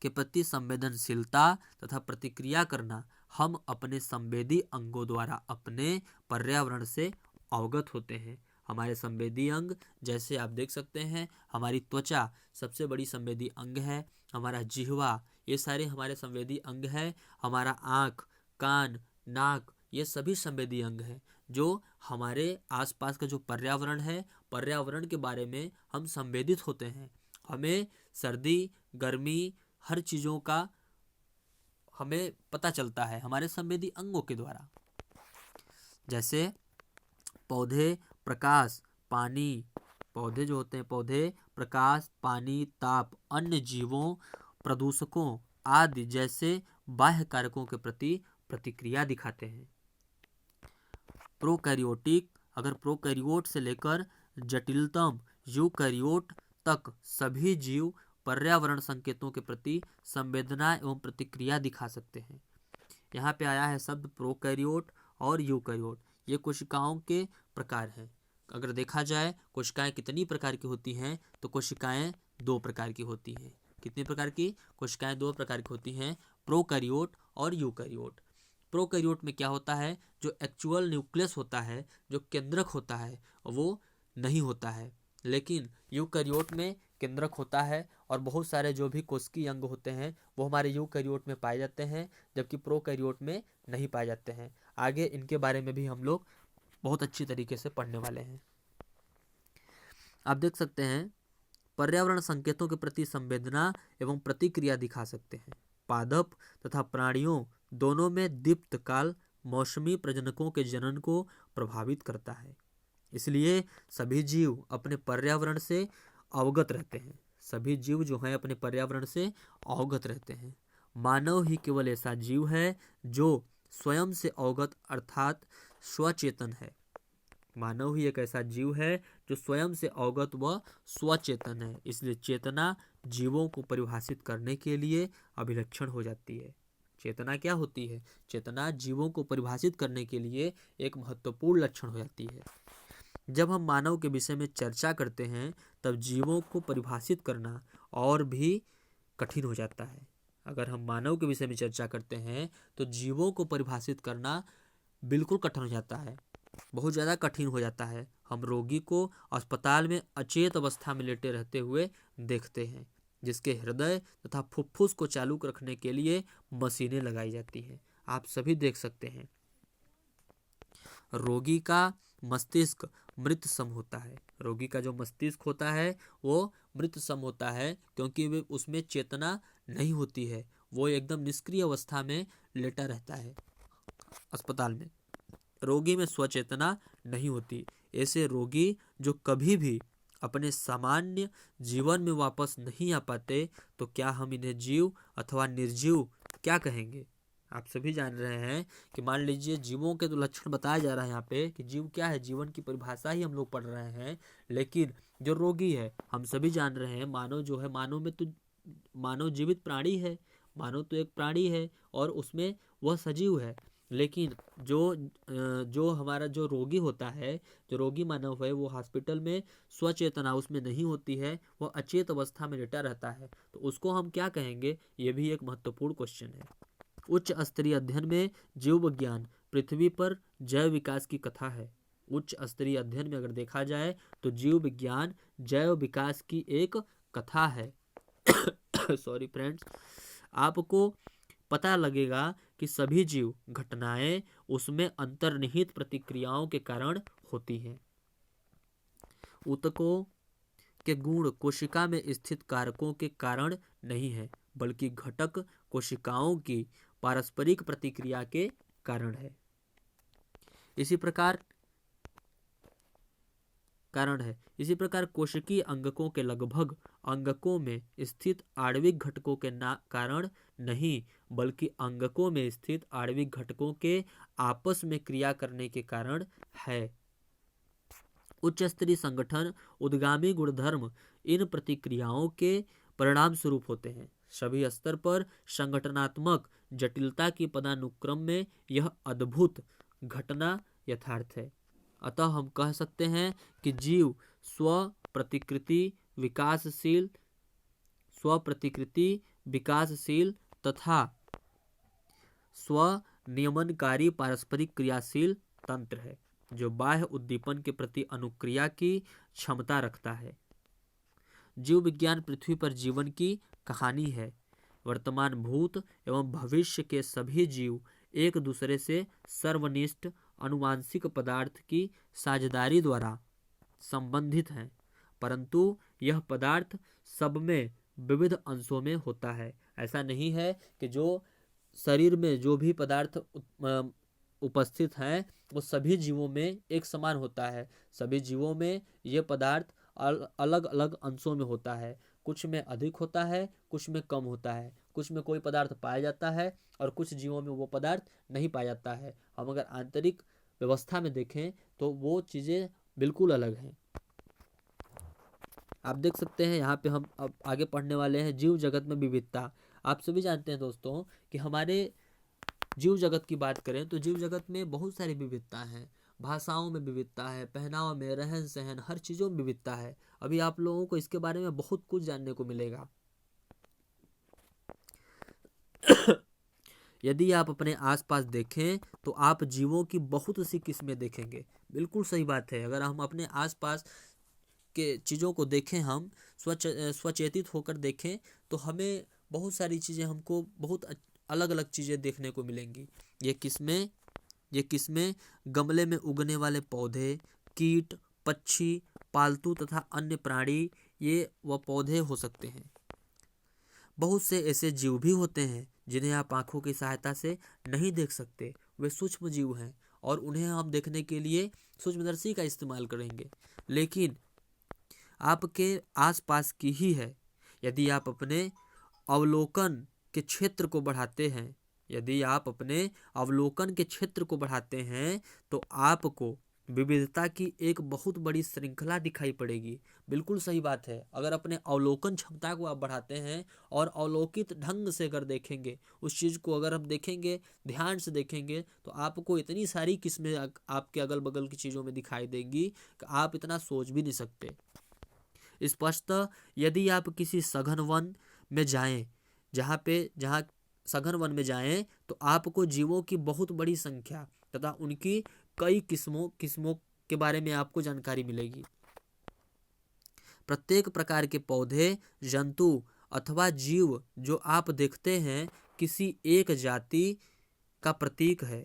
के प्रति संवेदनशीलता तथा प्रतिक्रिया करना। हम अपने संवेदी अंगों द्वारा अपने पर्यावरण से अवगत होते हैं। हमारे संवेदी अंग, जैसे आप देख सकते हैं, हमारी त्वचा सबसे बड़ी संवेदी अंग है, हमारा जिह्वा, ये सारे हमारे संवेदी अंग है। हमारा आँख, कान, नाक, ये सभी संवेदी अंग हैं जो हमारे आसपास का जो पर्यावरण है, पर्यावरण के बारे में हम संवेदित होते हैं। हमें सर्दी, गर्मी, हर चीज़ों का हमें पता चलता है हमारे संवेदी अंगों के द्वारा। जैसे पौधे, प्रकाश, पानी, पौधे जो होते हैं, पौधे प्रकाश, पानी, ताप, अन्य जीवों, प्रदूषकों आदि जैसे बाह्य कारकों के प्रति प्रतिक्रिया दिखाते हैं। प्रोकैरियोटिक, अगर प्रोकैरियोट से लेकर जटिलतम यूकैरियोट तक सभी जीव पर्यावरण संकेतों के प्रति संवेदना एवं प्रतिक्रिया दिखा सकते हैं। यहाँ पे आया है शब्द प्रोकैरियोट और यूकैरियोट। ये कोशिकाओं के प्रकार हैं। अगर देखा जाए कोशिकाएं कितनी प्रकार की होती हैं, तो कोशिकाएं 2 प्रकार की होती हैं। कितने प्रकार की? कोशिकाएं 2 प्रकार की होती हैं, प्रोकैरियोट और यूकैरियोट। प्रोकैरियोट में क्या होता है, जो एक्चुअल न्यूक्लियस होता है, जो केंद्रक होता है, वो नहीं होता है। लेकिन यूकैरियोट में केंद्रक होता है और बहुत सारे जो भी कोशिकीय अंग होते हैं वो हमारे यूकैरियोट में पाए जाते हैं, जबकि प्रोकैरियोट में नहीं पाए जाते हैं। आगे इनके बारे में भी हम लोग बहुत अच्छी तरीके से पढ़ने वाले हैं। आप देख सकते हैं पर्यावरण संकेतों के प्रति संवेदना एवं प्रतिक्रिया दिखा सकते हैं। पादप तथा प्राणियों दोनों में दीप्त काल मौसमी प्रजनकों के जनन को प्रभावित करता है। इसलिए सभी जीव अपने पर्यावरण से अवगत रहते हैं। सभी जीव जो हैं अपने पर्यावरण से अवगत रहते हैं। मानव ही केवल ऐसा जीव है जो स्वयं से अवगत अर्थात स्वचेतन है। मानव ही एक ऐसा जीव है जो स्वयं से अवगत व स्वचेतन है। इसलिए चेतना जीवों को परिभाषित करने के लिए अभिलक्षण हो जाती है। चेतना क्या होती है? चेतना जीवों को परिभाषित करने के लिए एक महत्वपूर्ण लक्षण हो जाती है। जब हम मानव के विषय में चर्चा करते हैं तब जीवों को परिभाषित करना और भी कठिन हो जाता है। अगर हम मानव के विषय में चर्चा करते हैं तो जीवों को परिभाषित करना बिल्कुल कठिन हो जाता है, बहुत ज़्यादा कठिन हो जाता है। हम रोगी को अस्पताल में अचेत अवस्था में लेटे रहते हुए देखते हैं, जिसके हृदय तथा फुफ्फुस को चालू रखने के लिए मशीनें लगाई जाती हैं। आप सभी देख सकते हैं रोगी का मस्तिष्क मृत सम होता है। रोगी का जो मस्तिष्क होता है वो मृत सम होता है, क्योंकि वे उसमें चेतना नहीं होती है। वो एकदम निष्क्रिय अवस्था में लेटा रहता है अस्पताल में। रोगी में स्वचेतना नहीं होती। ऐसे रोगी जो कभी भी अपने सामान्य जीवन में वापस नहीं आ पाते, तो क्या हम इन्हें जीव अथवा निर्जीव क्या कहेंगे? आप सभी जान रहे हैं कि मान लीजिए जीवों के तो लक्षण बताया जा रहा है यहाँ पे कि जीव क्या है, जीवन की परिभाषा ही हम लोग पढ़ रहे हैं। लेकिन जो रोगी है, हम सभी जान रहे हैं मानव जो है, मानव में तो मानव जीवित प्राणी है, मानव तो एक प्राणी है और उसमें वह सजीव है। लेकिन जो हमारा जो रोगी होता है, जो रोगी मानव है, वो हॉस्पिटल में स्वचेतना उसमें नहीं होती है, वह अचेत अवस्था में लेटा रहता है। तो उसको हम क्या कहेंगे? ये भी एक महत्वपूर्ण क्वेश्चन है। उच्च स्तरीय अध्ययन में जीव विज्ञान पृथ्वी पर जैव विकास की कथा है। उच्च स्तरीय अध्ययन में अगर देखा जाए तो जीव विज्ञान जैव विकास की एक कथा है। सॉरी फ्रेंड्स, आपको पता लगेगा कि सभी जीव घटनाएं उसमें अंतर्निहित प्रतिक्रियाओं के कारण होती हैं। ऊतकों के गुण कोशिका में स्थित कारकों के कारण नहीं है, बल्कि घटक कोशिकाओं की पारस्परिक प्रतिक्रिया के कारण है। इसी प्रकार कोशिकीय अंगकों के लगभग अंगकों में स्थित आणविक घटकों के कारण नहीं, बल्कि अंगकों में स्थित आणविक घटकों के आपस में क्रिया करने के कारण है। उच्च स्तरीय संगठन उद्गामी गुणधर्म इन प्रतिक्रियाओं के परिणाम स्वरूप होते हैं। सभी स्तर पर संगठनात्मक जटिलता की पदानुक्रम में यह अद्भुत घटना यथार्थ है। अतः हम कह सकते हैं कि जीव स्वप्रतिकृति विकासशील तथा स्वनियमनकारी पारस्परिक क्रियाशील तंत्र है, जो बाह्य उद्दीपन के प्रति अनुक्रिया की क्षमता रखता है। जीव विज्ञान पृथ्वी पर जीवन की कहानी है। वर्तमान, भूत एवं भविष्य के सभी जीव एक दूसरे से सर्वनिष्ठ अनुवांशिक पदार्थ की साझेदारी द्वारा संबंधित हैं, परंतु यह पदार्थ सब में विविध अंशों में होता है। ऐसा नहीं है कि जो शरीर में जो भी पदार्थ उपस्थित है वो सभी जीवों में एक समान होता है। सभी जीवों में ये पदार्थ अलग अलग अंशों में होता है। कुछ में अधिक होता है, कुछ में कम होता है, कुछ में कोई पदार्थ पाया जाता है और कुछ जीवों में वो पदार्थ नहीं पाया जाता है। हम अगर आंतरिक व्यवस्था में देखें तो वो चीज़ें बिल्कुल अलग हैं। आप देख सकते हैं यहाँ पे हम अब आगे पढ़ने वाले हैं जीव जगत में विविधता। आप सभी जानते हैं दोस्तों कि हमारे जीव जगत की बात करें तो जीव जगत में बहुत सारी विविधता है। भाषाओं में विविधता है, पहनावा में, रहन सहन, हर चीज़ों में विविधता है। अभी आप लोगों को इसके बारे में बहुत कुछ जानने को मिलेगा। यदि आप अपने आसपास देखें तो आप जीवों की बहुत सी किस्में देखेंगे। बिल्कुल सही बात है। अगर हम अपने आसपास के चीज़ों को देखें, हम स्वचेतित होकर देखें तो हमें बहुत सारी चीज़ें, हमको बहुत अलग अलग चीज़ें देखने को मिलेंगी। ये किस्में गमले में उगने वाले पौधे, कीट, पक्षी, पालतू तथा अन्य प्राणी ये वह पौधे हो सकते हैं। बहुत से ऐसे जीव भी होते हैं जिन्हें आप आंखों की सहायता से नहीं देख सकते। वे सूक्ष्म जीव हैं और उन्हें हम देखने के लिए सूक्ष्मदर्शी का इस्तेमाल करेंगे, लेकिन आपके आसपास की ही है। यदि आप अपने अवलोकन के क्षेत्र को बढ़ाते हैं तो आपको विविधता की एक बहुत बड़ी श्रृंखला दिखाई पड़ेगी। बिल्कुल सही बात है। अगर अपने अवलोकन क्षमता को आप बढ़ाते हैं और अवलोकित ढंग से अगर देखेंगे, उस चीज़ को अगर हम देखेंगे, ध्यान से देखेंगे, तो आपको इतनी सारी किस्में आपके अगल बगल की चीज़ों में दिखाई देंगी कि आप इतना सोच भी नहीं सकते। स्पष्टतः यदि आप किसी सघन वन में जाएं, जहाँ सघन वन में जाएं, तो आपको जीवों की बहुत बड़ी संख्या तथा उनकी कई किस्मों के बारे में आपको जानकारी मिलेगी। प्रत्येक प्रकार के पौधे, जंतु अथवा जीव जो आप देखते हैं किसी एक जाति का प्रतीक है।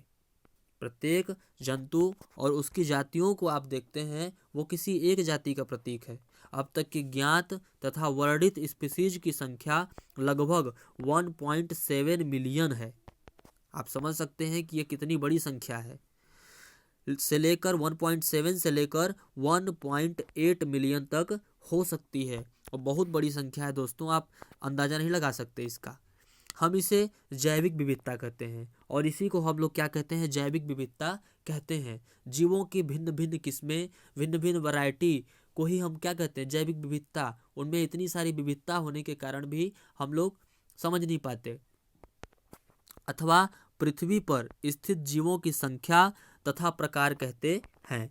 प्रत्येक जंतु और उसकी जातियों को आप देखते हैं, वो किसी एक जाति का प्रतीक है। अब तक की ज्ञात तथा वर्णित स्पीशीज की संख्या लगभग 1.7 मिलियन है। आप समझ सकते हैं कि ये कितनी बड़ी संख्या है। 1.7 से लेकर 1.8 मिलियन तक हो सकती है, और बहुत बड़ी संख्या है दोस्तों, आप अंदाजा नहीं लगा सकते इसका। हम इसे जैविक विविधता कहते हैं, और इसी को हम लोग क्या कहते हैं, जैविक विविधता कहते हैं। जीवों की भिन्न भिन्न किस्में, भिन्न भिन्न वैरायटी को ही हम क्या कहते हैं, जैविक विविधता। उनमें इतनी सारी विविधता होने के कारण भी हम लोग समझ नहीं पाते, अथवा पृथ्वी पर स्थित जीवों की संख्या तथा प्रकार कहते हैं।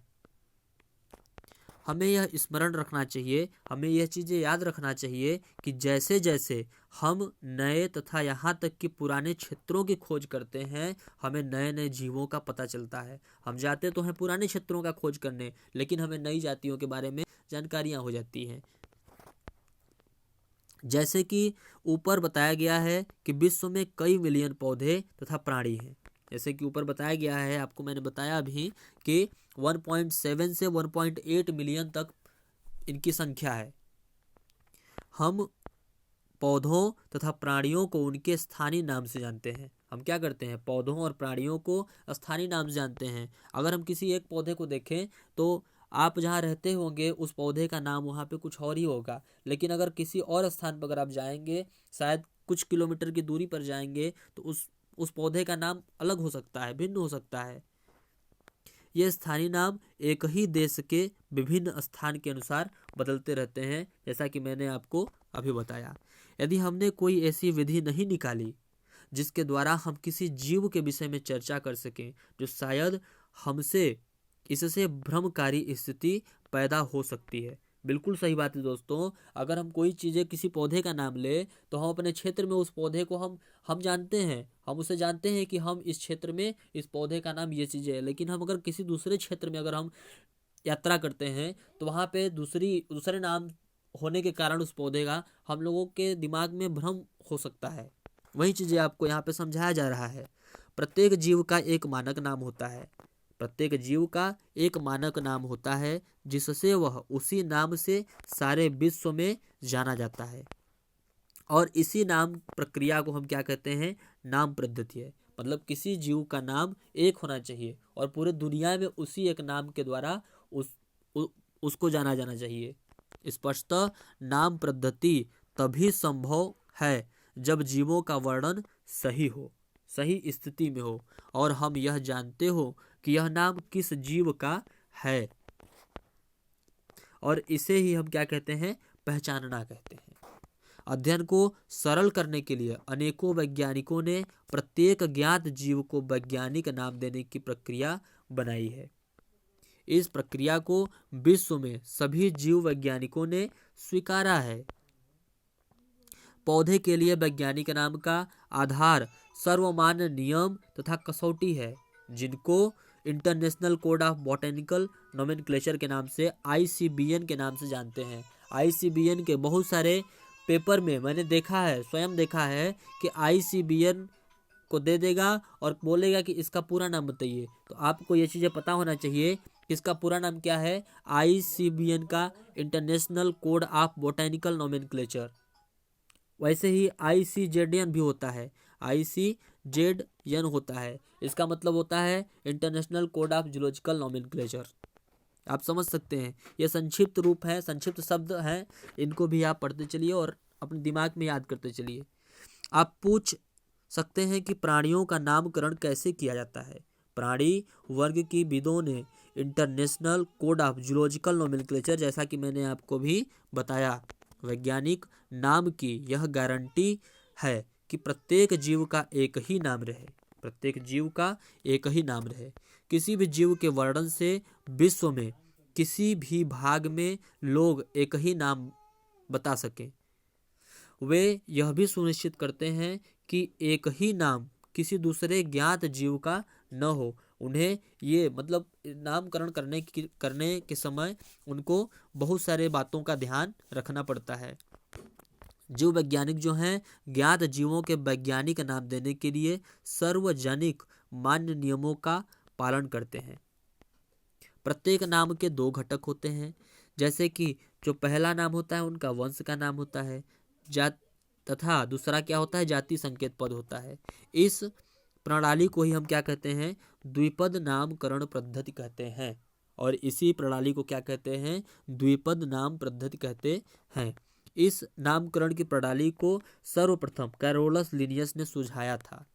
हमें यह स्मरण रखना चाहिए, हमें यह चीज़ें याद रखना चाहिए कि जैसे जैसे हम नए तथा यहाँ तक कि पुराने क्षेत्रों की खोज करते हैं, हमें नए नए जीवों का पता चलता है। हम जाते तो हैं पुराने क्षेत्रों का खोज करने, लेकिन हमें नई जातियों के बारे में जानकारियाँ हो जाती हैं। जैसे कि ऊपर बताया गया है कि विश्व में कई मिलियन पौधे तथा प्राणी हैं। जैसे कि ऊपर बताया गया है, आपको मैंने बताया अभी कि 1.7 से 1.8 मिलियन तक इनकी संख्या है। हम पौधों तथा प्राणियों को उनके स्थानीय नाम से जानते हैं। हम क्या करते हैं, पौधों और प्राणियों को स्थानीय नाम से जानते हैं। अगर हम किसी एक पौधे को देखें तो आप जहाँ रहते होंगे उस पौधे का नाम वहाँ पे कुछ और ही होगा, लेकिन अगर किसी और स्थान पर अगर आप जाएंगे, शायद कुछ किलोमीटर की दूरी पर जाएंगे, तो उस पौधे का नाम अलग हो सकता है, भिन्न हो सकता है। ये स्थानीय नाम एक ही देश के विभिन्न स्थान के अनुसार बदलते रहते हैं, जैसा कि मैंने आपको अभी बताया। यदि हमने कोई ऐसी विधि नहीं निकाली जिसके द्वारा हम किसी जीव के विषय में चर्चा कर सकें जो शायद हमसे इससे भ्रमकारी स्थिति पैदा हो सकती है। बिल्कुल सही बात है दोस्तों। अगर हम कोई चीज़ें, किसी पौधे का नाम ले, तो हम अपने क्षेत्र में उस पौधे को हम जानते हैं, हम उसे जानते हैं कि हम इस क्षेत्र में इस पौधे का नाम ये चीज़ें है। लेकिन हम अगर किसी दूसरे क्षेत्र में अगर हम यात्रा करते हैं तो वहाँ पे दूसरे नाम होने के कारण उस पौधे का हम लोगों के दिमाग में भ्रम हो सकता है। वही चीज़ें आपको यहाँ पे समझाया जा रहा है। प्रत्येक जीव का एक मानक नाम होता है। प्रत्येक जीव का एक मानक नाम होता है जिससे वह उसी नाम से सारे विश्व में जाना जाता है, और इसी नाम प्रक्रिया को हम क्या कहते हैं, नाम पद्धति है। मतलब किसी जीव का नाम एक होना चाहिए और पूरे दुनिया में उसी एक नाम के द्वारा उसको जाना जाना चाहिए। स्पष्टतः नाम पद्धति तभी संभव है जब जीवों का वर्णन सही हो, सही स्थिति में हो, और हम यह जानते हो कि यह नाम किस जीव का है, और इसे ही हम क्या कहते हैं, पहचानना कहते हैं। अध्ययन को सरल करने के लिए अनेकों वैज्ञानिकों ने प्रत्येक ज्ञात जीव को वैज्ञानिक नाम देने की प्रक्रिया बनाई है। इस प्रक्रिया को विश्व में सभी जीव वैज्ञानिकों ने स्वीकारा है। पौधे के लिए वैज्ञानिक नाम का आधार सर्वमान्य नियम तथा कसौटी है, जिनको international code of botanical nomenclature के नाम से ICBN के नाम से जानते हैं। ICBN के बहुत सारे पेपर में मैंने देखा है, स्वयं देखा है कि ICBN को दे देगा और बोलेगा कि इसका पूरा नाम बताइए। तो आपको ये चीज़ें पता होना चाहिए कि इसका पूरा नाम क्या है। ICBN का international code of botanical nomenclature. वैसे ही ICZN भी होता है, ICZN होता है, इसका मतलब होता है international code of zoological nomenclature. आप समझ सकते हैं, ये संक्षिप्त रूप है, संक्षिप्त शब्द हैं, इनको भी आप पढ़ते चलिए और अपने दिमाग में याद करते चलिए। आप पूछ सकते हैं कि प्राणियों का नामकरण कैसे किया जाता है। प्राणी वर्ग की विदों ने international code of zoological nomenclature, जैसा कि मैंने आपको भी बताया, वैज्ञानिक नाम की यह गारंटी है कि प्रत्येक जीव का एक ही नाम रहे, प्रत्येक जीव का एक ही नाम रहे। किसी भी जीव के वर्णन से विश्व में किसी भी भाग में लोग एक ही नाम बता सकें। वे यह भी सुनिश्चित करते हैं कि एक ही नाम किसी दूसरे ज्ञात जीव का न हो। उन्हें ये मतलब नामकरण करने के समय उनको बहुत सारे बातों का ध्यान रखना पड़ता है। जीव वैज्ञानिक जो हैं ज्ञात जीवों के वैज्ञानिक नाम देने के लिए सार्वजनिक मान्य नियमों का पालन करते हैं। प्रत्येक नाम के 2 घटक होते हैं, जैसे कि जो पहला नाम होता है उनका वंश का नाम होता है, तथा दूसरा क्या होता है, जाति संकेत पद होता है। इस प्रणाली को ही हम क्या कहते हैं, द्विपद नामकरण पद्धति कहते हैं। और इसी प्रणाली को क्या कहते हैं, द्विपद नाम पद्धति कहते हैं। इस नामकरण की प्रणाली को सर्वप्रथम कैरोलस लिनियस ने सुझाया था।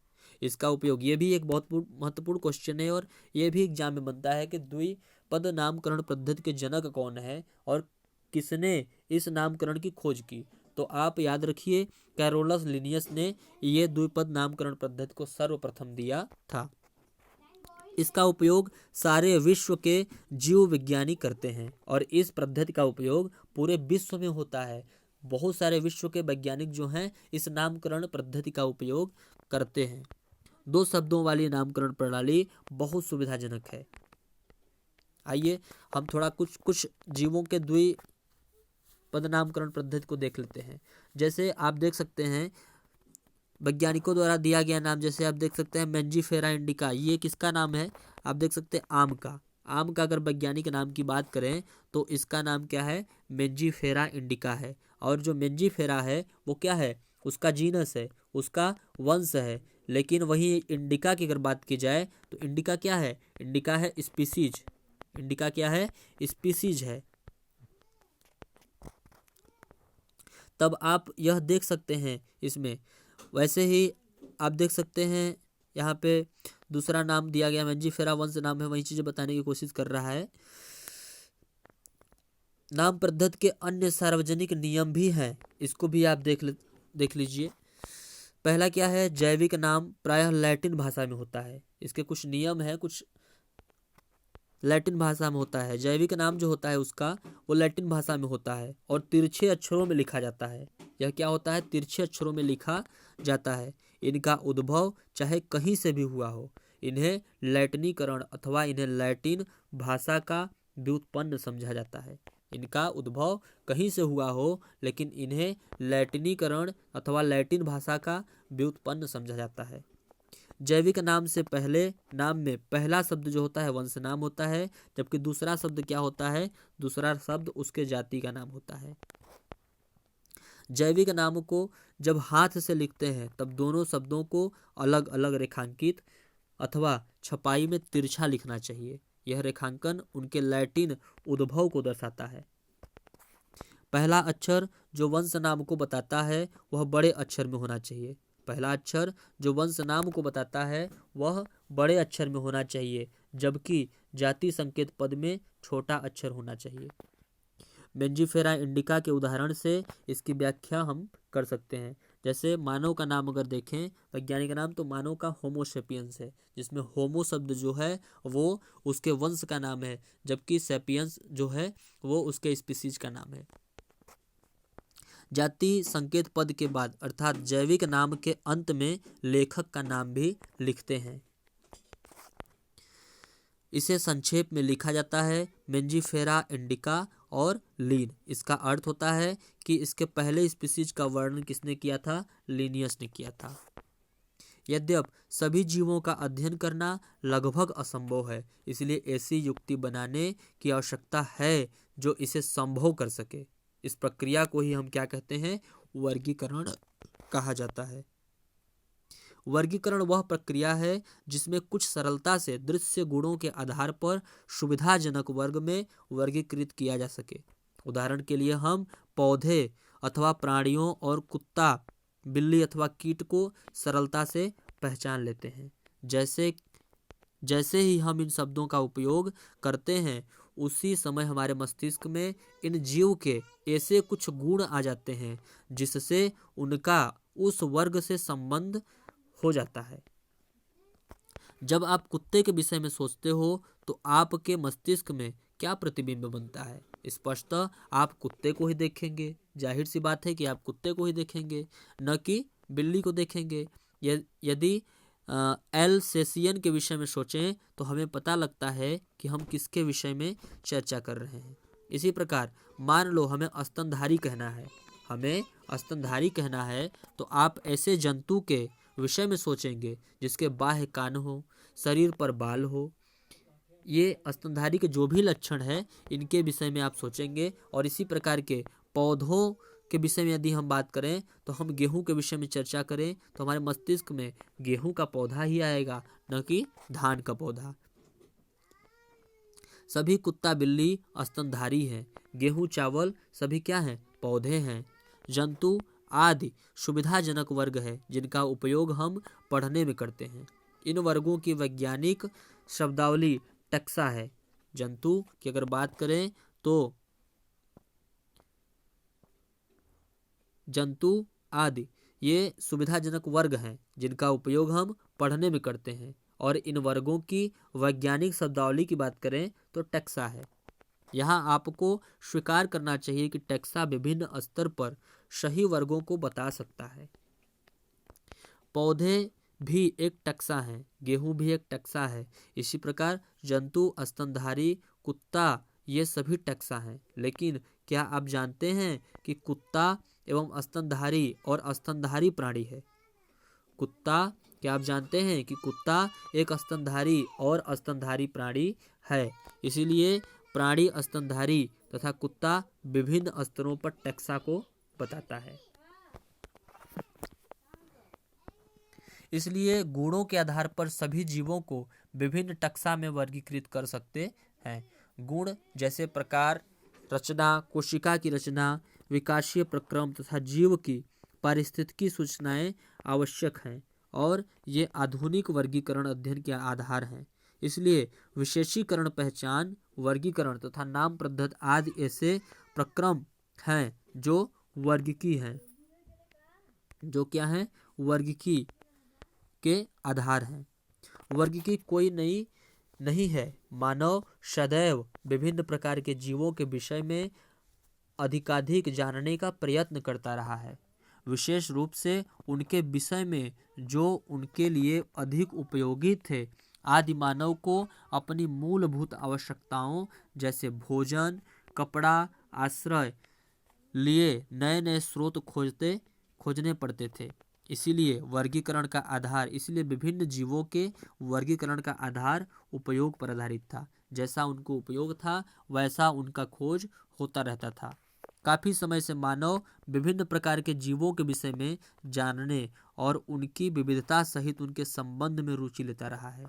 इसका उपयोग, ये भी एक बहुत महत्वपूर्ण क्वेश्चन है और ये भी एग्जाम में बनता है कि द्विपद नामकरण पद्धति के जनक कौन है और किसने इस नामकरण की खोज की। तो आप याद रखिए, कैरोलस लिनियस ने ये द्विपद नामकरण पद्धति को सर्वप्रथम दिया था। इसका उपयोग सारे विश्व के जीव विज्ञानी करते हैं और इस पद्धति का उपयोग पूरे विश्व में होता है। बहुत सारे विश्व के वैज्ञानिक जो हैं इस नामकरण पद्धति का उपयोग करते हैं। 2 शब्दों वाली नामकरण प्रणाली बहुत सुविधाजनक है। आइए हम थोड़ा कुछ जीवों के द्विपद नामकरण पद्धति को देख लेते हैं। जैसे आप देख सकते हैं वैज्ञानिकों द्वारा दिया गया नाम, जैसे आप देख सकते हैं मेंजीफेरा इंडिका, ये किसका नाम है, आप देख सकते हैं आम का। आम का अगर वैज्ञानिक नाम की बात करें तो इसका नाम क्या है, मेंजीफेरा इंडिका है। और जो मेंजीफेरा है वो क्या है, उसका जीनस है, उसका वंश है। लेकिन वहीं इंडिका की अगर बात की जाए तो इंडिका क्या है, इंडिका है स्पीसीज। इंडिका क्या है, स्पीसीज है। तब आप यह देख सकते हैं इसमें। वैसे ही आप देख सकते हैं यहाँ पे दूसरा नाम दिया गया मेंजीफेरा वंश नाम है, वही चीजें बताने की कोशिश कर रहा है। नाम पद्धति के अन्य सार्वजनिक नियम भी हैं, इसको भी आप देख लीजिए। पहला क्या है, जैविक नाम प्रायः लैटिन भाषा में होता है। इसके कुछ नियम है, कुछ लैटिन भाषा में होता है। जैविक नाम जो होता है उसका वो लैटिन भाषा में होता है और तिरछे अक्षरों में लिखा जाता है। यह क्या होता है, तिरछे अक्षरों में लिखा जाता है। इनका उद्भव चाहे कहीं से भी हुआ हो, इन्हें लैटिनीकरण अथवा इन्हें लैटिन भाषा का व्युत्पन्न समझा जाता है। इनका उद्भव कहीं से हुआ हो लेकिन इन्हें लैटिनीकरण अथवा लैटिन भाषा का व्युत्पन्न समझा जाता है। जैविक नाम से पहले नाम में पहला शब्द जो होता है वंश नाम होता है, जबकि दूसरा शब्द क्या होता है, दूसरा शब्द उसके जाति का नाम होता है। जैविक नाम को जब हाथ से लिखते हैं तब दोनों शब्दों को अलग अलग रेखांकित अथवा छपाई में तिरछा लिखना चाहिए। यह रेखांकन उनके लैटिन उद्भव को दर्शाता है। पहला अक्षर जो वंश नाम को बताता है वह बड़े अक्षर में होना चाहिए। पहला अक्षर जो वंश नाम को बताता है वह बड़े अक्षर में होना चाहिए, जबकि जाति संकेत पद में छोटा अक्षर होना चाहिए। मेंजीफेरा इंडिका के उदाहरण से इसकी व्याख्या हम कर सकते हैं। जैसे मानव का नाम अगर देखें, वैज्ञानिक का नाम, तो मानव का होमो सेपियंस है, जिसमें होमो शब्द जो है वो उसके वंश का नाम है, जबकि सेपियंस जो है वो उसके स्पीसीज का नाम है। जाति संकेत पद के बाद अर्थात जैविक नाम के अंत में लेखक का नाम भी लिखते हैं। इसे संक्षेप में लिखा जाता है मेंजीफेरा इंडिका और लीन। इसका अर्थ होता है कि इसके पहले स्पीसीज का वर्णन किसने किया था? लिनियस ने किया था। यद्यप सभी जीवों का अध्ययन करना लगभग असंभव है, इसलिए ऐसी युक्ति बनाने की आवश्यकता है जो इसे संभव कर सके। इस प्रक्रिया को ही हम क्या कहते हैं? वर्गीकरण कहा जाता है। वर्गीकरण वह प्रक्रिया है जिसमें कुछ सरलता से दृश्य गुणों के आधार पर सुविधाजनक वर्ग में वर्गीकृत किया जा सके। उदाहरण के लिए हम पौधे अथवा प्राणियों और कुत्ता, बिल्ली अथवा कीट को सरलता से पहचान लेते हैं। जैसे ही हम इन शब्दों का उपयोग करते हैं, उसी समय हमारे मस्तिष्क में इन जीव के ऐसे कुछ गुण आ जाते हैं जिससे उनका उस वर्ग से संबंध हो जाता है। जब आप कुत्ते के विषय में सोचते हो तो आपके मस्तिष्क में क्या प्रतिबिंब बनता है? स्पष्टतः आप कुत्ते को ही देखेंगे। जाहिर सी बात है कि आप कुत्ते को ही देखेंगे, न कि बिल्ली को देखेंगे। यदि एल्सेशियन के विषय में सोचें तो हमें पता लगता है कि हम किसके विषय में चर्चा कर रहे हैं। इसी प्रकार मान लो हमें स्तनधारी कहना है, तो आप ऐसे जंतु के विषय में सोचेंगे जिसके बाह्य कान हो, शरीर पर बाल हो। ये स्तनधारी के जो भी लक्षण है, इनके विषय में आप सोचेंगे। और इसी प्रकार के पौधों के विषय में यदि हम बात करें, तो हम गेहूं के विषय में चर्चा करें तो हमारे मस्तिष्क में गेहूं का पौधा ही आएगा, न कि धान का पौधा। सभी कुत्ता बिल्ली स्तनधारी हैं। गेहूं चावल सभी क्या हैं? पौधे हैं। जंतु आदि सुविधाजनक वर्ग है जिनका उपयोग हम पढ़ने में करते हैं। इन वर्गों की वैज्ञानिक शब्दावली टैक्सा है। जंतु की अगर बात करें तो जंतु आदि ये सुविधाजनक वर्ग हैं जिनका उपयोग हम पढ़ने में करते हैं। और इन वर्गों की वैज्ञानिक शब्दावली की बात करें तो टैक्सा है। यहाँ आपको स्वीकार करना चाहिए कि टैक्सा विभिन्न स्तर पर सही वर्गों को बता सकता है। पौधे भी एक टैक्सा है, गेहूं भी एक टैक्सा है। इसी प्रकार जंतु, स्तनधारी, कुत्ता ये सभी टैक्सा हैं। लेकिन क्या आप जानते हैं कि कुत्ता एवं स्तनधारी और स्तनधारी प्राणी है? क्या आप जानते हैं कि कुत्ता एक स्तनधारी और स्तनधारी प्राणी है? इसीलिए प्राणी स्तनधारी तथा कुत्ता विभिन्न स्तरों पर टैक्सा को बताता है। इसलिए गुणों के आधार पर सभी जीवों को विभिन्न टैक्सा में वर्गीकृत कर सकते हैं। गुण जैसे प्रकार, रचना, कोशिका की रचना, विकासीय प्रक्रम तथा जीव की पारिस्थितिकी सूचनाएं आवश्यक हैं और ये आधुनिक वर्गीकरण अध्ययन के आधार हैं। इसलिए विशेषीकरण, पहचान, वर्गीकरण तथा नाम पद्धति आदि ऐसे प्रक्रम हैं जो वर्गीकी हैं, जो क्या हैं? वर्गीकी के आधार हैं। वर्गीकी कोई नई नहीं है। मानव सदैव विभिन्न प्रकार के जीवों के विषय में अधिकाधिक जानने का प्रयत्न करता रहा है, विशेष रूप से उनके विषय में जो उनके लिए अधिक उपयोगी थे। आदि मानव को अपनी मूलभूत आवश्यकताओं जैसे भोजन, कपड़ा, आश्रय लिए नए नए स्रोत खोजने पड़ते थे। इसीलिए विभिन्न जीवों के वर्गीकरण का आधार उपयोग पर आधारित था। जैसा उनको उपयोग था वैसा उनका खोज होता रहता था। काफी समय से मानव विभिन्न प्रकार के जीवों के विषय में जानने और उनकी विविधता सहित उनके संबंध में रुचि लेता रहा है।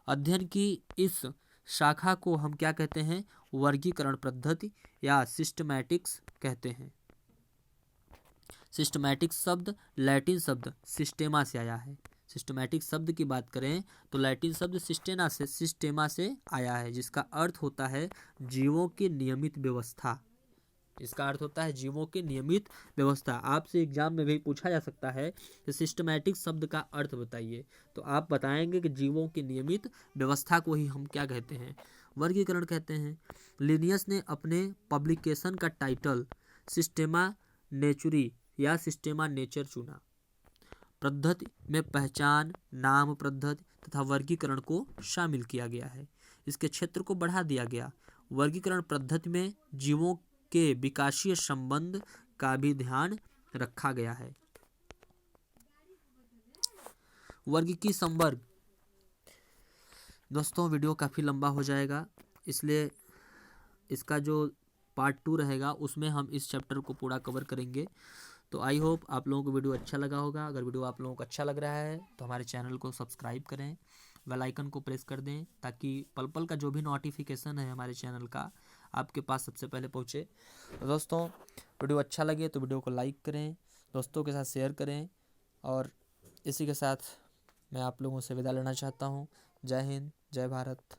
अध्ययन की इस शाखा को हम क्या कहते हैं? वर्गीकरण पद्धति या सिस्टमैटिक्स कहते हैं। सिस्टमैटिक्स शब्द लैटिन शब्द सिस्टेमा से आया है, सिस्टमैटिक शब्द की बात करें तो लैटिन शब्द सिस्टेमा से आया है, जिसका अर्थ होता है जीवों की नियमित व्यवस्था। इसका अर्थ होता है जीवों की नियमित व्यवस्था। आपसे एग्जाम में भी पूछा जा सकता है कि सिस्टमैटिक शब्द का अर्थ बताइए, तो आप बताएंगे कि जीवों की नियमित व्यवस्था को ही हम क्या कहते हैं, वर्गीकरण कहते हैं। लिनियस ने अपने पब्लिकेशन का टाइटल सिस्टेमा नेचुरी या सिस्टेमा नेचर चुना। पद्धति में पहचान, नाम पद्धति तथा वर्गीकरण को शामिल किया गया है। इसके क्षेत्र को बढ़ा दिया गया। वर्गीकरण पद्धति में जीवों के विकासीय संबंध का भी ध्यान रखा गया है। वर्गीकी संवर्ग। दोस्तों वीडियो काफ़ी लंबा हो जाएगा, इसलिए इसका जो पार्ट 2 रहेगा उसमें हम इस चैप्टर को पूरा कवर करेंगे। तो आई होप आप लोगों को वीडियो अच्छा लगा होगा। अगर वीडियो आप लोगों को अच्छा लग रहा है तो हमारे चैनल को सब्सक्राइब करें, बेल आइकन को प्रेस कर दें, ताकि पल पल का जो भी नोटिफिकेशन है हमारे चैनल का आपके पास सबसे पहले पहुंचे। तो दोस्तों वीडियो अच्छा लगे तो वीडियो को लाइक करें, दोस्तों के साथ शेयर करें, और इसी के साथ मैं आप लोगों से विदा लेना चाहता हूं। जय हिंद, जय भारत।